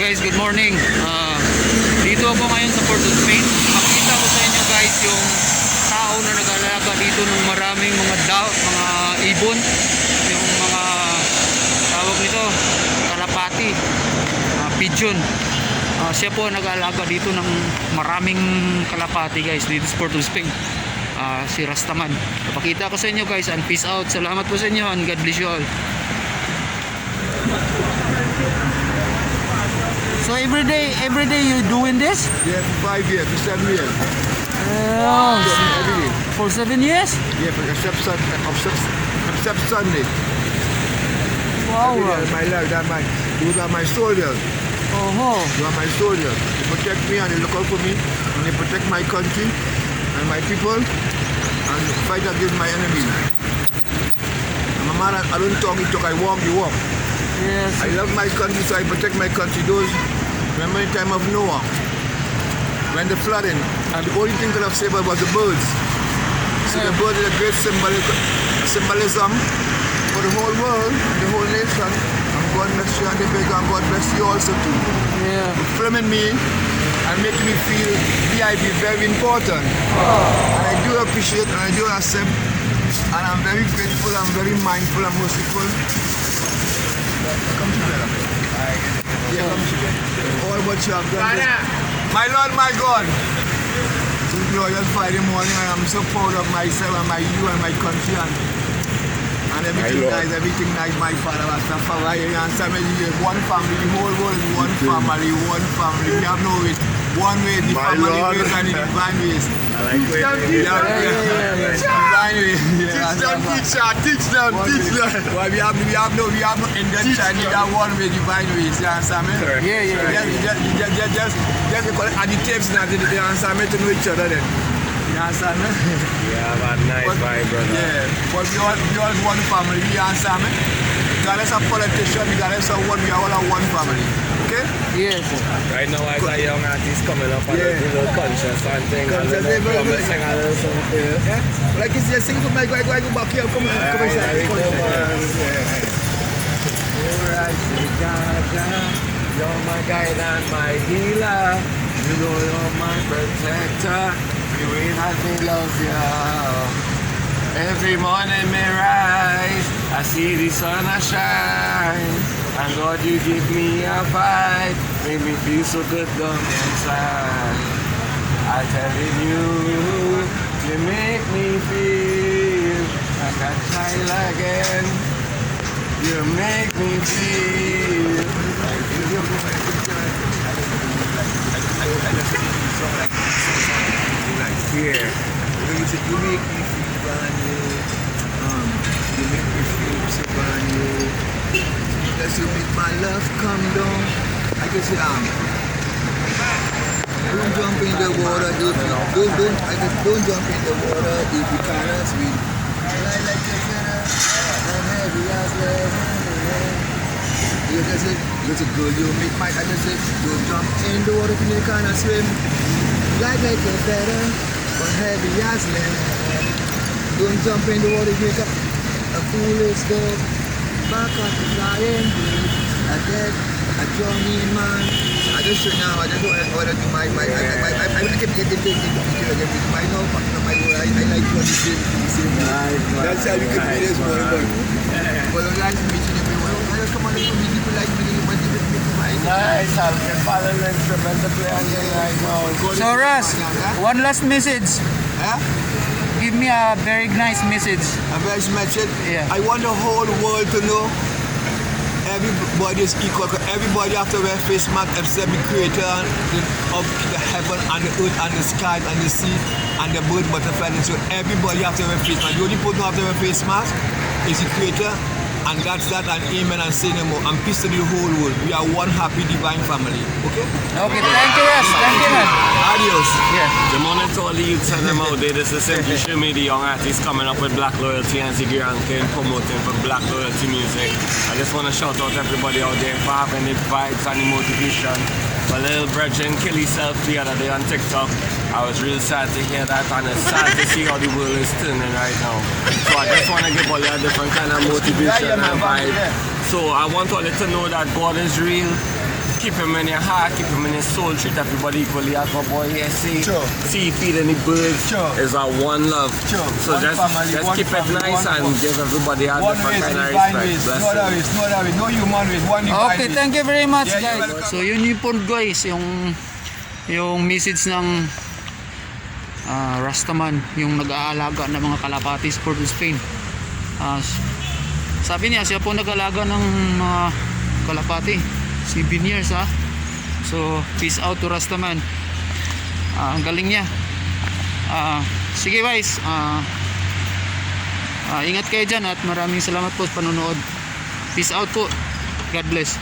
guys, good morning. Dito ako ngayon sa Port of Spain. Makikita ko sa inyo guys yung tao na nag-alaga dito ng maraming mga ibon, yung mga tawag nito, kalapati, pigeon. Siya po nag-alaga dito ng maraming kalapati guys dito sa Port of Spain. Si Rastaman. Papakita ko sa inyo guys, and peace out. Salamat po sa inyo and God bless you all. So every day you doing this? Yeah, for 5 years, for 7 years. For 7 years? Yeah, except Sunday. Wow. My life, those are my soldiers. Oh. You are my soldiers. They protect me and they look out for me and they protect my country and my people and fight against my enemies. I'm a man, I don't talk, I walk, you walk. Yes. I love my country, so I protect my country. Remember the time of Noah, when the flooding, and the only thing that I've saved was the birds. So the bird is a great symbolism for the whole world, the whole nation. And God bless you and the big, and God bless you also too. Yeah. Filming me and making me feel VIP very important. And I do appreciate and I do accept, and I'm very grateful, I'm very mindful and merciful. Come together. Yeah, come together. All what you have done. My Lord, my God. This glorious Friday morning, I am so proud of myself and you and my country and everything nice, my Father. Rastafari, and one family, the whole world is one family. We have no way. One way, the family ways and the divine ways. Teach them. Well, we have no Indian Chinese, we have one way, divine ways. You understand me? Yeah. Just call it at the tapes now, you understand me, to know each other then. You understand me? Yeah, man, nice vibe, brother. Yeah, but we all one family, you understand me? Regardless of politician, regardless of what, we are all one family. Okay? Yes. Right now, as a young artist coming up and a little conscious and thing, and sing a little something. Like you say, sing for my go back here, come on. You're my guide and my healer. You know you're my protector. You will have me love you. Every morning me rise, I see the sun a shine. And Lord, you give me a vibe, make me feel so good down inside. I'm telling you make me feel like a child again. You make me feel like here. You make me feel brand new. You make me feel so brand new. Because you make my love come down. I can say, don't jump in the water if you don't jump in the water if you cannot swim. Like a sinner, and heavy as lead. You can say, little girl, you make my, I can say, don't jump in the water if you cannot swim. Like a feather, but heavy as lead. Don't jump in the water if you got a foolish dog. Back up the flying, a dead, a drowning man. I just show now, I just don't order to I keep getting taken to picture again with my no, my word, I like what you say. That's how you can be this morning. But I like meeting everyone. I just come on and meet people like me, but you just make my nice, I'll get follow the instrumental play on the right now. So Ras, one last message. Give me a very nice message. A very nice message? Yeah. I want the whole world to know everybody is equal. Everybody have to wear face mask except the creator of the heaven and the earth and the sky and the sea and the bird, butterfly and so everybody have to wear face mask. The only person who have to wear face mask is the creator, and that's that, and amen and say no more. And peace to the whole world. We are one happy divine family. Okay? Okay, thank you, Ras. Thank you, man. Adios. Yeah. The morning to all the youths and them out there, this is simply show me the young artists coming up with Black Loyalty and Ziggy Rankin promoting for Black Loyalty music. I just want to shout out everybody out there for having the vibes and the motivation. My little brethren kill himself the other day on TikTok. I was real sad to hear that, and it's sad to see how the world is turning right now. So I just want to give all you a different kind of motivation and vibe. So I want all you to know that God is real. keep him in your heart, keep him in your soul, treat everybody equally. As my boy here say, Sure. see, feed any birds Sure. is our one love. Sure. So One just, family, just one keep family, it nice one and God. give everybody a One different race, kind of divine respect. race. Bless No other you. race, no other race. No human race, one divine Okay, race. thank you very much, Yeah, you're guys. welcome. So yun yung po guys, yung message ng Rastaman, yung nag-aalaga ng mga kalapati sa Port of Spain. Sabi niya, siya po nag-aalaga ng mga kalapati. 7 years ha. So, peace out to Rastaman. Ang galing niya. Sige guys, ingat kayo dyan at maraming salamat po sa panonood. Peace out po. God bless.